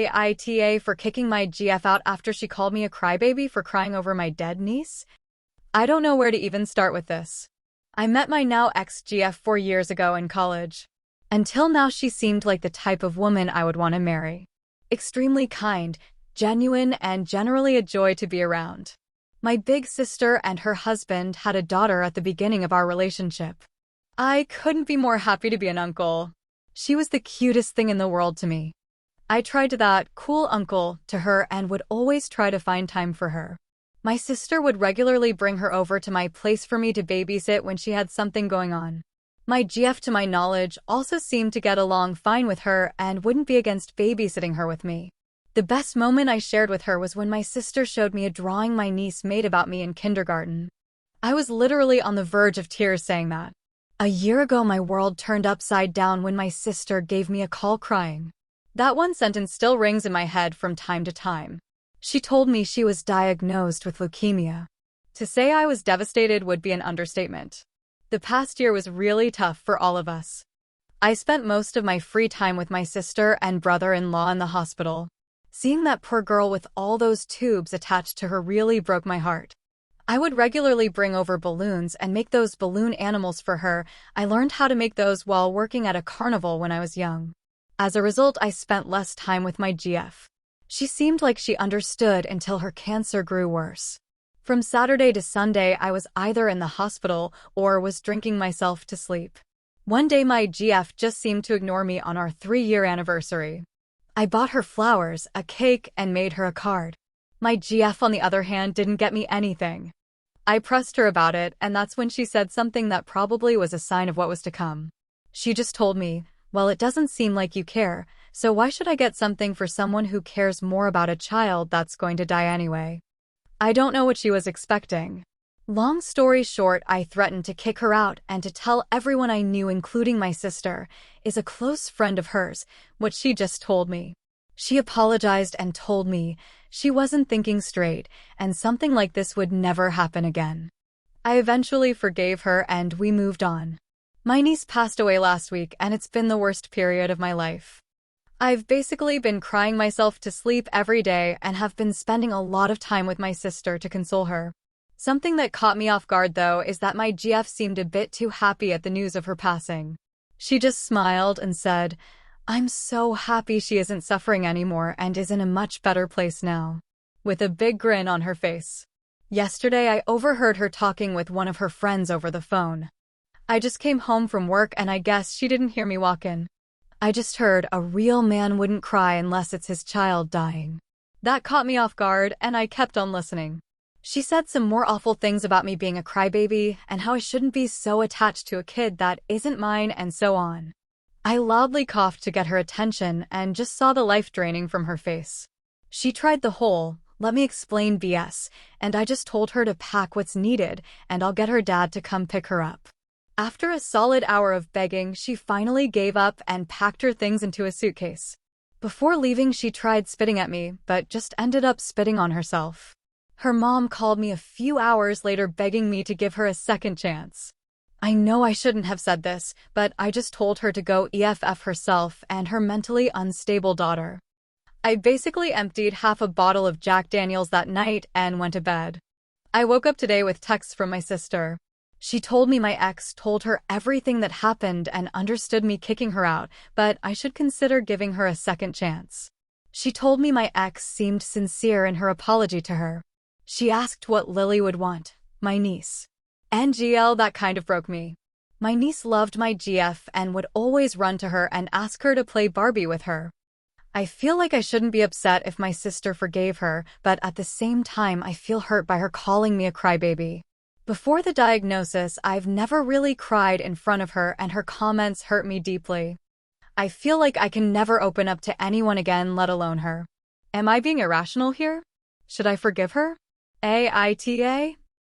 AITA for kicking my GF out after she called me a crybaby for crying over my dead niece? I don't know where to even start with this. I met my now ex-GF 4 years ago in college. Until now, she seemed like the type of woman I would want to marry. Extremely kind, genuine, and generally a joy to be around. My big sister and her husband had a daughter at the beginning of our relationship. I couldn't be more happy to be an uncle. She was the cutest thing in the world to me. I tried to that cool uncle to her and would always try to find time for her. My sister would regularly bring her over to my place for me to babysit when she had something going on. My GF, to my knowledge, also seemed to get along fine with her and wouldn't be against babysitting her with me. The best moment I shared with her was when my sister showed me a drawing my niece made about me in kindergarten. I was literally on the verge of tears saying that. A year ago, my world turned upside down when my sister gave me a call crying. That one sentence still rings in my head from time to time. She told me she was diagnosed with leukemia. To say I was devastated would be an understatement. The past year was really tough for all of us. I spent most of my free time with my sister and brother-in-law in the hospital. Seeing that poor girl with all those tubes attached to her really broke my heart. I would regularly bring over balloons and make those balloon animals for her. I learned how to make those while working at a carnival when I was young. As a result, I spent less time with my GF. She seemed like she understood until her cancer grew worse. From Saturday to Sunday, I was either in the hospital or was drinking myself to sleep. One day, my GF just seemed to ignore me on our 3-year anniversary. I bought her flowers, a cake, and made her a card. My GF, on the other hand, didn't get me anything. I pressed her about it, and that's when she said something that probably was a sign of what was to come. She just told me, "Well, it doesn't seem like you care, so why should I get something for someone who cares more about a child that's going to die anyway?" I don't know what she was expecting. Long story short, I threatened to kick her out and to tell everyone I knew, including my sister, is a close friend of hers, what she just told me. She apologized and told me she wasn't thinking straight and something like this would never happen again. I eventually forgave her and we moved on. My niece passed away last week and it's been the worst period of my life. I've basically been crying myself to sleep every day and have been spending a lot of time with my sister to console her. Something that caught me off guard, though, is that my GF seemed a bit too happy at the news of her passing. She just smiled and said, "I'm so happy she isn't suffering anymore and is in a much better place now," with a big grin on her face. Yesterday, I overheard her talking with one of her friends over the phone. I just came home from work and I guess she didn't hear me walk in. I just heard, "A real man wouldn't cry unless it's his child dying." That caught me off guard and I kept on listening. She said some more awful things about me being a crybaby and how I shouldn't be so attached to a kid that isn't mine and so on. I loudly coughed to get her attention and just saw the life draining from her face. She tried the whole, "let me explain" BS, and I just told her to pack what's needed and I'll get her dad to come pick her up. After a solid hour of begging, she finally gave up and packed her things into a suitcase. Before leaving, she tried spitting at me, but just ended up spitting on herself. Her mom called me a few hours later begging me to give her a second chance. I know I shouldn't have said this, but I just told her to go EFF herself and her mentally unstable daughter. I basically emptied half a bottle of Jack Daniels that night and went to bed. I woke up today with texts from my sister. She told me my ex told her everything that happened and understood me kicking her out, but I should consider giving her a second chance. She told me my ex seemed sincere in her apology to her. She asked what Lily would want, my niece. NGL, that kind of broke me. My niece loved my GF and would always run to her and ask her to play Barbie with her. I feel like I shouldn't be upset if my sister forgave her, but at the same time I feel hurt by her calling me a crybaby. Before the diagnosis, I've never really cried in front of her and her comments hurt me deeply. I feel like I can never open up to anyone again, let alone her. Am I being irrational here? Should I forgive her? AITA?